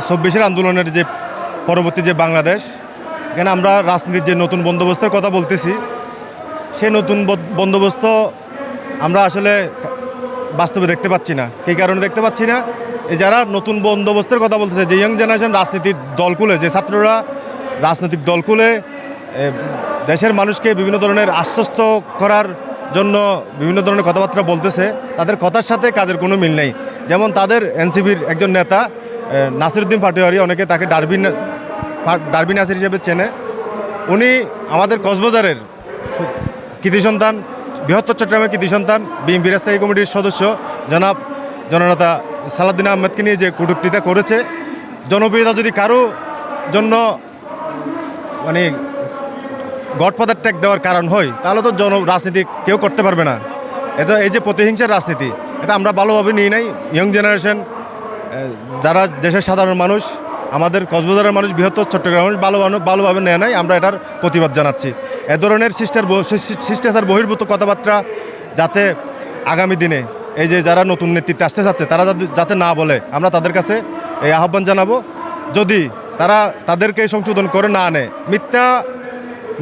চব্বিশের আন্দোলনের যে পরবর্তী যে বাংলাদেশ, এখানে আমরা রাজনীতির যে নতুন বন্দোবস্তের কথা বলতেছি, সেই নতুন বন্দোবস্ত আমরা আসলে বাস্তবে দেখতে পাচ্ছি না। কী কারণে দেখতে পাচ্ছি না? এই যারা নতুন বন্দোবস্তের কথা বলতেছে, যে ইয়ং জেনারেশন রাজনীতির দল খুলে, যে ছাত্ররা রাজনৈতিক দল খুলে দেশের মানুষকে বিভিন্ন ধরনের আশ্বস্ত করার জন্য বিভিন্ন ধরনের কথাবার্তা বলতেছে, তাদের কথার সাথে কাজের কোনো মিল নেই। যেমন তাদের এনসিপির একজন নেতা নাসিরউদ্দিন পাটোয়ারি, অনেকে তাকে ডারবি নাসির হিসেবে চেনে। উনি আমাদের কক্সবাজারের কৃতি সন্তান, বৃহত্তর চট্টগ্রামের কৃতি সন্তান, বিএনপি স্থায়ী কমিটির সদস্য জননেতা সালাউদ্দিন আহমেদকে নিয়ে যে কটূক্তিটা করেছে, জনপ্রিয়তা যদি কারো জন্য মানে গডফাদার ট্যাগ দেওয়ার কারণ হয়, তাহলে তো রাজনীতি কেউ করতে পারবে না। এটা এই যে প্রতিহিংসার রাজনীতি, এটা আমরা ভালোভাবে নিই নাই। ইয়ং জেনারেশন, যারা দেশের সাধারণ মানুষ, আমাদের কক্সবাজারের মানুষ, বৃহত্তর চট্টগ্রামের মানুষ ভালোভাবে নেয় নাই। আমরা এটার প্রতিবাদ জানাচ্ছি। এ ধরনের শিষ্টাচার বহির্ভূত কথাবার্তা যাতে আগামী দিনে এই যে যারা নতুন নেতৃত্বে আসতে চাচ্ছে, তারা যাতে না বলে, আমরা তাদের কাছে এই আহ্বান জানাবো। যদি তারা তাদেরকে সংশোধন করে না আনে,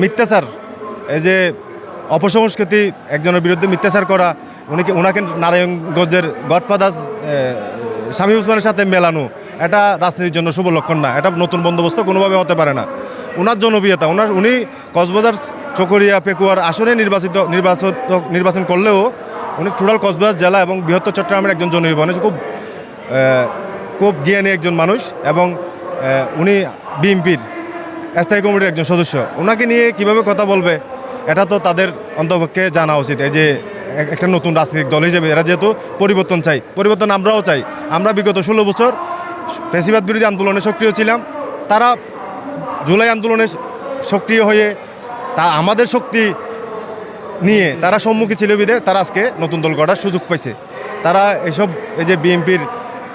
মিথ্যাচার, এই যে অপসংস্কৃতি, একজনের বিরুদ্ধে মিথ্যাচার করা, ওনাকে নারায়ণগঞ্জের গডফাদার শামীম ওসমানের সাথে মেলানো, এটা রাজনীতির জন্য শুভ লক্ষণ না। এটা নতুন বন্দোবস্ত কোনোভাবে হতে পারে না। ওনার জনপ্রিয়তা, উনি কক্সবাজার, চকরিয়া, পেকুয়ার আসনে নির্বাচন করলেও উনি টোটাল কক্সবাজার জেলা এবং বৃহত্তর চট্টগ্রামের একজন জনপ্রিয় মানুষ, খুব জ্ঞানী একজন মানুষ, এবং উনি বিএনপির স্থায়ী কমিটির একজন সদস্য। ওনাকে নিয়ে কিভাবে কথা বলবে, এটা তো তাদের অন্তপক্ষে জানা উচিত। এই যে একটা নতুন রাজনৈতিক দল হিসেবে এরা যেহেতু পরিবর্তন চাই, পরিবর্তন আমরাও চাই। আমরা বিগত 16 বছর ফ্যাসিবাদ বিরোধী আন্দোলনে সক্রিয় ছিলাম। তারা জুলাই আন্দোলনে সক্রিয় হয়ে আমাদের শক্তি নিয়ে তারা সম্মুখী ছিল বিধে তারা আজকে নতুন দল গড়ার সুযোগ পাইছে। তারা এসব, এই যে বিএনপির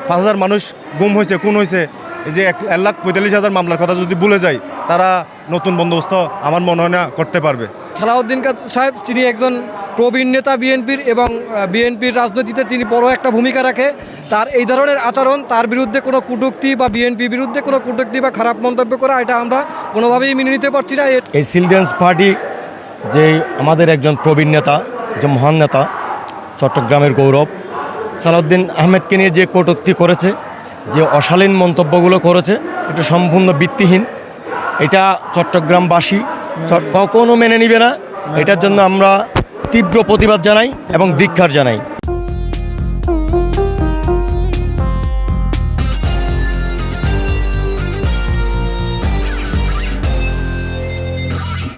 5,000 মানুষ গুম হয়েছে, খুন হয়েছে, এই যে 1,45,000 মামলার কথা যদি ভুলে যায়, তারা নতুন বন্দোবস্ত আমার মনে হয় না করতে পারবে। সালাউদ্দিন সাহেব, তিনি একজন প্রবীণ নেতা বিএনপির, এবং বিএনপির রাজনীতিতে তিনি বড় একটা ভূমিকা রাখে। তার এই ধরনের আচরণ, তার বিরুদ্ধে কোনো কটূক্তি বা বিএনপির বিরুদ্ধে কোনো কটূক্তি বা খারাপ মন্তব্য করা, এটা আমরা কোনোভাবেই মেনে নিতে পারছি না। এই চিলড্রেন্স পার্টি যে আমাদের একজন প্রবীণ নেতা, যে মহান নেতা, চট্টগ্রামের গৌরব, সালাউদ্দিন আহমেদকে নিয়ে যে কটূক্তি করেছে, যে অশালীন মন্তব্যগুলো করেছে, এটা সম্পূর্ণ ভিত্তিহীন। এটা চট্টগ্রামবাসী কখনো মেনে নিবে না। এটার জন্য আমরা তীব্র প্রতিবাদ জানাই এবং ধিক্কার জানাই।